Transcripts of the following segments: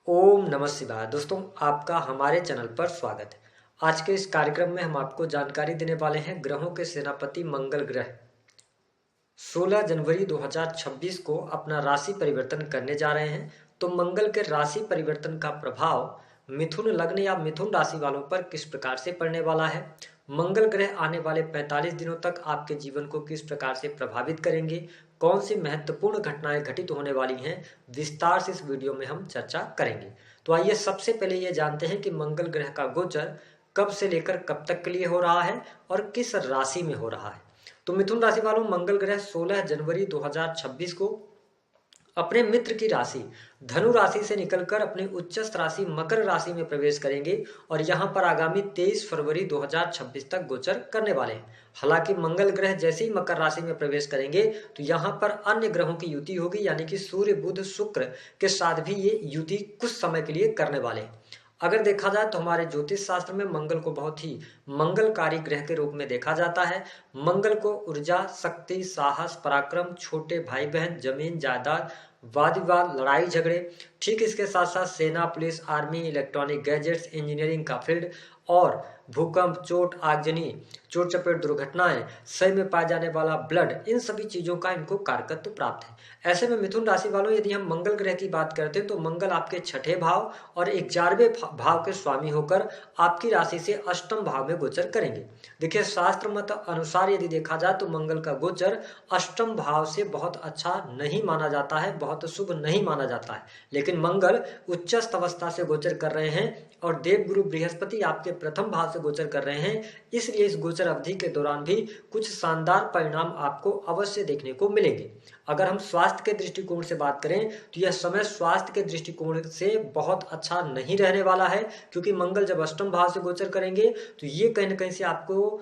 ओम नमः शिवाय। दोस्तों, आपका हमारे चैनल पर स्वागत है। आज के इस कार्यक्रम में हम आपको जानकारी देने वाले हैं ग्रहों के सेनापति मंगल ग्रह 16 जनवरी 2026 को अपना राशि परिवर्तन करने जा रहे हैं। तो मंगल के राशि परिवर्तन का प्रभाव मिथुन लग्न या मिथुन राशि वालों पर किस प्रकार से पड़ने वाला है, मंगल ग्रह आने वाले 45 दिनों तक आपके जीवन को किस प्रकार से प्रभावित करेंगे, कौन सी महत्वपूर्ण घटनाएं घटित होने वाली हैं, विस्तार से इस वीडियो में हम चर्चा करेंगे। तो आइए सबसे पहले ये जानते हैं कि मंगल ग्रह का गोचर कब से लेकर कब तक के लिए हो रहा है और किस राशि में हो रहा है। तो मिथुन राशि वालों, मंगल ग्रह 16 जनवरी 2026 को अपने मित्र की राशि धनु राशि से निकलकर अपनी उच्चस्थ राशि मकर राशि में प्रवेश करेंगे और यहां पर आगामी 23 फरवरी 2026 तक गोचर करने वाले हैं। हालांकि मंगल ग्रह जैसे ही मकर राशि में प्रवेश करेंगे तो यहां पर अन्य ग्रहों की युति होगी, यानी कि सूर्य बुध शुक्र के साथ भी ये युति कुछ समय के लिए करने वाले हैं। अगर देखा जाए तो हमारे ज्योतिष शास्त्र में मंगल को बहुत ही मंगलकारी ग्रह के रूप में देखा जाता है। मंगल को ऊर्जा, शक्ति, साहस, पराक्रम, छोटे भाई बहन, जमीन जायदाद, वाद विवाद, लड़ाई झगड़े, ठीक इसके साथ साथ सेना, police, army, electronic gadgets, engineering का फील्ड और भूकंप, चोट, आगजनी, चोट चपेट दुर्घटनाएं, शरीर में पाए जाने वाला ब्लड, इन सभी चीजों का इनको कारकत्व प्राप्त है। ऐसे में मिथुन राशि वालों, यदि हम मंगल ग्रह की बात करते हैं तो मंगल आपके छठे भाव और 11वें भाव के स्वामी होकर आपकी राशि से अष्टम भाव में गोचर करेंगे। देखिए, शास्त्र मत अनुसार यदि देखा जाए तो मंगल का गोचर अष्टम भाव से बहुत अच्छा नहीं माना जाता है, बहुत शुभ नहीं माना जाता है। लेकिन मंगल उच्चस्थ अवस्था से गोचर कर रहे हैं और देवगुरु बृहस्पति आपके प्रथम भाव से गोचर कर रहे हैं, इसलिए इस गोचर अवधि के दौरान भी कुछ शानदार परिणाम आपको अवश्य देखने को मिलेंगे। अगर हम स्वास्थ्य के दृष्टिकोण से बात करें तो यह समय स्वास्थ्य के दृष्टिकोण से बहुत अच्छा नहीं रहने वाला है, क्योंकि मंगल जब अष्टम भाव से गोचर करेंगे तो ये कहीं ना कहीं से आपको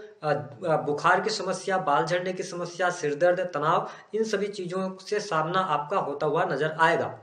बुखार की समस्या, बाल झड़ने की समस्या, सिर दर्द, तनाव, इन सभी चीजों से सामना आपका होता हुआ नजर आएगा।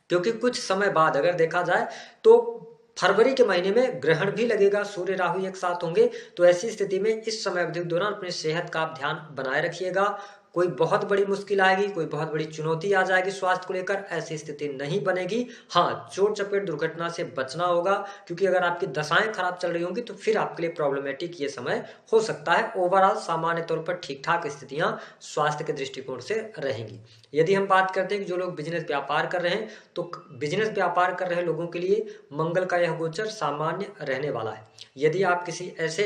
क्योंकि कुछ समय बाद अगर देखा जाए तो फरवरी के महीने में ग्रहण भी लगेगा, सूर्य राहु एक साथ होंगे। तो ऐसी स्थिति में इस समय अवधि के दौरान अपनी सेहत का आप ध्यान बनाए रखिएगा। कोई बहुत बड़ी मुश्किल आएगी, कोई बहुत बड़ी चुनौती आ जाएगी स्वास्थ्य को लेकर, ऐसी स्थिति नहीं बनेगी। हाँ, चोट चपेट दुर्घटना से बचना होगा, क्योंकि अगर आपकी दशाएं खराब चल रही होंगी तो फिर आपके लिए प्रॉब्लमेटिक ये समय हो सकता है। ओवरऑल सामान्य तौर पर ठीक ठाक स्थितियां स्वास्थ्य के दृष्टिकोण से रहेंगी। यदि हम बात करते हैं कि जो लोग बिजनेस व्यापार कर रहे हैं तो बिजनेस व्यापार कर रहे लोगों के लिए मंगल का यह गोचर सामान्य रहने वाला है। यदि आप किसी ऐसे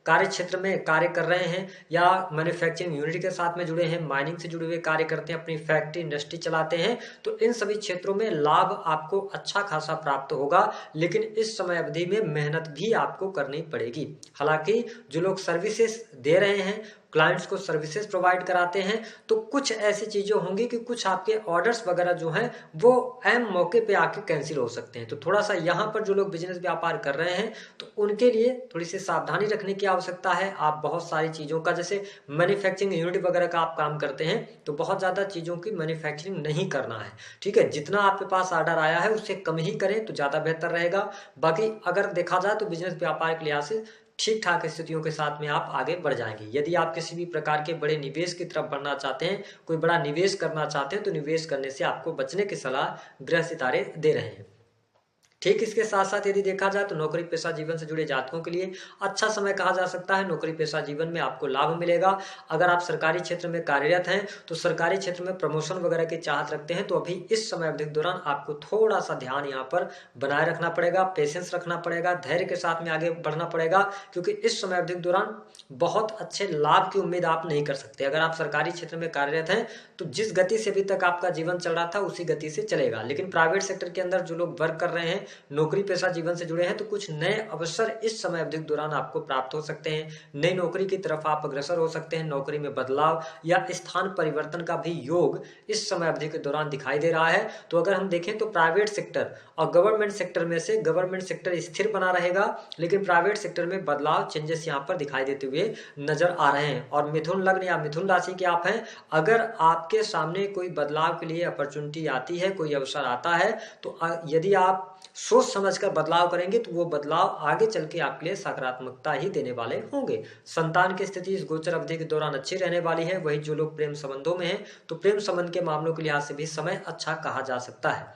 कार्य क्षेत्र में कार्य कर रहे हैं या मैन्युफैक्चरिंग यूनिट के साथ में जुड़े हैं, माइनिंग से जुड़े हुए कार्य करते हैं, अपनी फैक्ट्री इंडस्ट्री चलाते हैं, तो इन सभी क्षेत्रों में लाभ आपको अच्छा खासा प्राप्त होगा। लेकिन इस समय अवधि में मेहनत भी आपको करनी पड़ेगी। हालांकि जो लोग सर्विसेज दे रहे हैं, क्लाइंट्स को सर्विसेज प्रोवाइड कराते हैं, तो कुछ ऐसी चीजें होंगी कि कुछ आपके ऑर्डर्स वगैरह जो हैं वो ऐन मौके पे आके कैंसिल हो सकते हैं। तो थोड़ा सा यहाँ पर जो लोग बिजनेस व्यापार कर रहे हैं तो उनके लिए थोड़ी सी सावधानी रखने की आवश्यकता है। आप बहुत सारी चीजों का, जैसे मैन्युफैक्चरिंग यूनिट वगैरह का आप काम करते हैं तो बहुत ज्यादा चीजों की मैन्युफैक्चरिंग नहीं करना है। ठीक है, जितना आपके पास ऑर्डर आया है उससे कम ही करें तो ज्यादा बेहतर रहेगा। बाकी अगर देखा जाए तो बिजनेस व्यापार के लिहाज से ठीक ठाक स्थितियों के साथ में आप आगे बढ़ जाएंगे। यदि आप किसी भी प्रकार के बड़े निवेश की तरफ बढ़ना चाहते हैं, कोई बड़ा निवेश करना चाहते हैं, तो निवेश करने से आपको बचने की सलाह ग्रह सितारे दे रहे हैं। ठीक इसके साथ साथ यदि देखा जाए तो नौकरी पेशा जीवन से जुड़े जातकों के लिए अच्छा समय कहा जा सकता है। नौकरी पेशा जीवन में आपको लाभ मिलेगा। अगर आप सरकारी क्षेत्र में कार्यरत हैं तो सरकारी क्षेत्र में प्रमोशन वगैरह की चाहत रखते हैं तो अभी इस समय अवधि के दौरान आपको थोड़ा सा ध्यान यहाँ पर बनाए रखना पड़ेगा, पेशेंस रखना पड़ेगा, धैर्य के साथ में आगे बढ़ना पड़ेगा, क्योंकि इस समय अवधि के दौरान बहुत अच्छे लाभ की उम्मीद आप नहीं कर सकते। अगर आप सरकारी क्षेत्र में कार्यरत हैं तो जिस गति से अभी तक आपका जीवन चल रहा था उसी गति से चलेगा। लेकिन प्राइवेट सेक्टर के अंदर जो लोग वर्क कर रहे हैं, नौकरी पेशा जीवन से जुड़े हैं, तो कुछ नए अवसर इस समय अवधि के दौरान आपको प्राप्त हो सकते हैं। नई नौकरी की तरफ आप अग्रसर हो सकते हैं। नौकरी में बदलाव या स्थान परिवर्तन का भी योग इस समय अवधि के दौरान दिखाई दे रहा है। तो अगर हम देखें तो प्राइवेट सेक्टर और गवर्नमेंट सेक्टर में से गवर्नमेंट सेक्टर स्थिर बना रहेगा, लेकिन प्राइवेट सेक्टर में बदलाव, चेंजेस यहाँ पर दिखाई देते हुए नजर आ रहे हैं। और मिथुन लग्न या मिथुन राशि के आप हैं, अगर आपके सामने कोई बदलाव के लिए अपॉर्चुनिटी आती है, कोई अवसर आता है, तो यदि आप सोच समझकर बदलाव करेंगे तो वो बदलाव आगे चल के आपके लिए सकारात्मकता ही देने वाले होंगे। संतान की स्थिति इस गोचर अवधि के दौरान अच्छी रहने वाली है। वही जो लोग प्रेम संबंधों में हैं तो प्रेम संबंध के मामलों के लिहाज से भी समय अच्छा कहा जा सकता है।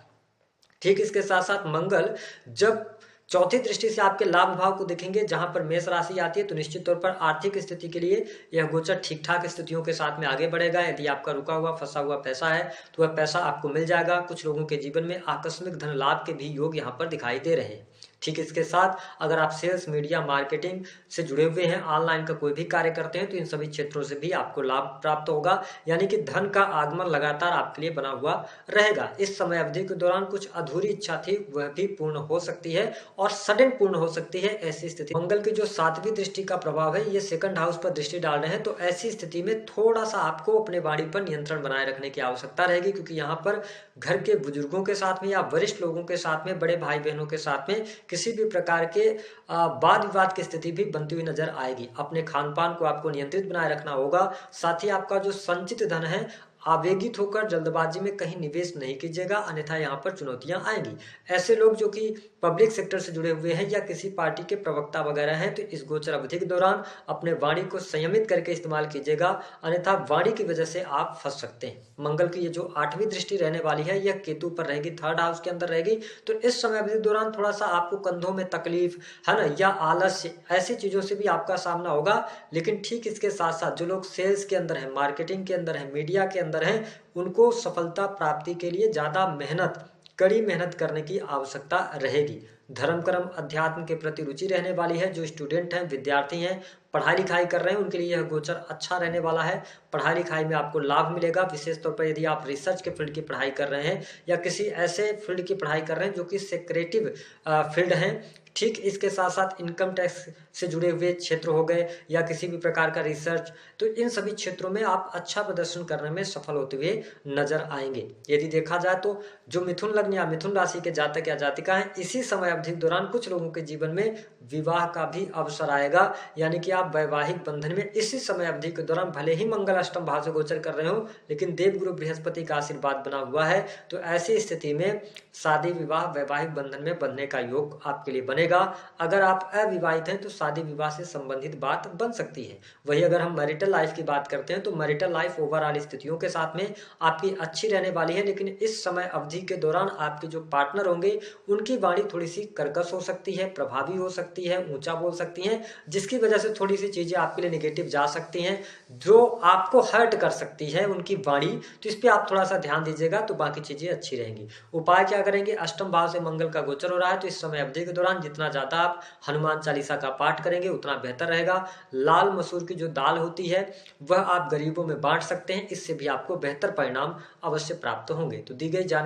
ठीक इसके साथ साथ मंगल जब चौथी दृष्टि से आपके लाभ भाव को देखेंगे, जहां पर मेष राशि आती है, तो निश्चित तौर पर आर्थिक स्थिति के लिए यह गोचर ठीक ठाक स्थितियों के साथ में आगे बढ़ेगा। यदि आपका रुका हुआ फंसा हुआ पैसा है तो वह पैसा आपको मिल जाएगा। कुछ लोगों के जीवन में आकस्मिक धन लाभ के भी योग यहाँ पर दिखाई दे रहे हैं। ठीक इसके साथ अगर आप सेल्स, मीडिया, मार्केटिंग से जुड़े हुए हैं, ऑनलाइन का कोई भी कार्य करते हैं, तो इन सभी क्षेत्रों से भी आपको लाभ प्राप्त होगा, यानी कि धन का आगमन लगातार आपके लिए बना हुआ रहेगा। इस समय अवधि के दौरान कुछ अधूरी इच्छा थी वह भी पूर्ण हो सकती है और सडन पूर्ण हो सकती है। ऐसी स्थिति मंगल की जो 7वीं दृष्टि का प्रभाव है, ये सेकंड हाउस पर दृष्टि डाल रहे हैं, तो ऐसी स्थिति में थोड़ा सा आपको अपने वाणी पर नियंत्रण बनाए रखने की आवश्यकता रहेगी, क्योंकि यहाँ पर घर के बुजुर्गों के साथ में या वरिष्ठ लोगों के साथ में, बड़े भाई बहनों के साथ में किसी भी प्रकार के वाद विवाद की स्थिति भी बनती हुई नजर आएगी। अपने खान पान को आपको नियंत्रित बनाए रखना होगा। साथ ही आपका जो संचित धन है, आवेगित होकर जल्दबाजी में कहीं निवेश नहीं कीजिएगा, अन्यथा यहाँ पर चुनौतियां आएंगी। ऐसे लोग जो कि पब्लिक सेक्टर से जुड़े हुए हैं या किसी पार्टी के प्रवक्ता वगैरह हैं, तो इस गोचर अवधि के दौरान अपने वाणी को संयमित करके इस्तेमाल कीजिएगा, अन्यथा वाणी की वजह से आप फंस सकते हैं। मंगल की ये जो 8वीं दृष्टि रहने वाली है, यह केतु पर रहेगी, 3rd हाउस के अंदर रहेगी, तो इस समय अवधि के दौरान थोड़ा सा आपको कंधों में तकलीफ है ना, या आलस्य, ऐसी चीजों से भी आपका सामना होगा। लेकिन ठीक इसके साथ साथ जो लोग सेल्स के अंदर है, मार्केटिंग के अंदर है, मीडिया के अंदर है, उनको सफलता प्राप्ति के लिए ज्यादा मेहनत, कड़ी मेहनत करने की आवश्यकता रहेगी। धर्म कर्म अध्यात्म के प्रति रुचि रहने वाली है। जो स्टूडेंट हैं, विद्यार्थी हैं, पढ़ाई लिखाई कर रहे हैं, उनके लिए यह गोचर अच्छा रहने वाला है। पढ़ाई लिखाई में आपको लाभ मिलेगा, विशेष तौर पर यदि आप रिसर्च के फील्ड की पढ़ाई कर रहे हैं या किसी ऐसे फील्ड की पढ़ाई कर रहे हैं जो कि सेक्रेटिव फील्ड है। ठीक इसके साथ साथ इनकम टैक्स से जुड़े हुए क्षेत्र हो गए या किसी भी प्रकार का रिसर्च, तो इन सभी क्षेत्रों में आप अच्छा प्रदर्शन करने में सफल होते हुए नजर आएंगे। यदि देखा जाए तो जो मिथुन लग्न या मिथुन राशि के जातक या जातिका हैं, इसी समय अवधि के दौरान कुछ लोगों के जीवन में विवाह का भी अवसर आएगा, यानी कि आप वैवाहिक बंधन में इसी समय अवधि के दौरान, भले ही मंगल अष्टम भाव से गोचर कर रहे हो, लेकिन देवगुरु बृहस्पति का आशीर्वाद बना हुआ है, तो ऐसी स्थिति में शादी विवाह वैवाहिक बंधन में बंधने का योग आपके लिए बनेगा। अगर आप अविवाहित हैं तो शादी विवाह से संबंधित बात बन सकती है। वही अगर हम मैरिटल लाइफ की बात करते हैं तो मैरिटल लाइफ ओवरऑल स्थितियों के साथ में आपकी अच्छी रहने वाली है, लेकिन इस समय अवधि के दौरान आपके जो पार्टनर होंगे उनकी वाणी थोड़ी सी कर्कश हो सकती है, प्रभावी हो सकती है, ऊंचा बोल सकती है, जिसकी वजह से थोड़ी सी चीजें आपके लिए नेगेटिव जा सकती हैं, जो आपको हर्ट कर सकती है उनकी वाणी। तो इस पर आप थोड़ा सा ध्यान दीजिएगा, तो बाकी चीजें अच्छी रहेंगी। उपाय क्या करेंगे? अष्टम भाव से मंगल का गोचर हो रहा है, तो इस समय अवधि के दौरान जितना ज्यादा आप हनुमान चालीसा का पाठ करेंगे उतना बेहतर रहेगा। लाल मसूर की जो दाल होती है वह आप गरीबों में बांट सकते हैं, इससे भी आपको बेहतर परिणाम अवश्य प्राप्त होंगे। तो दी गई जानकारी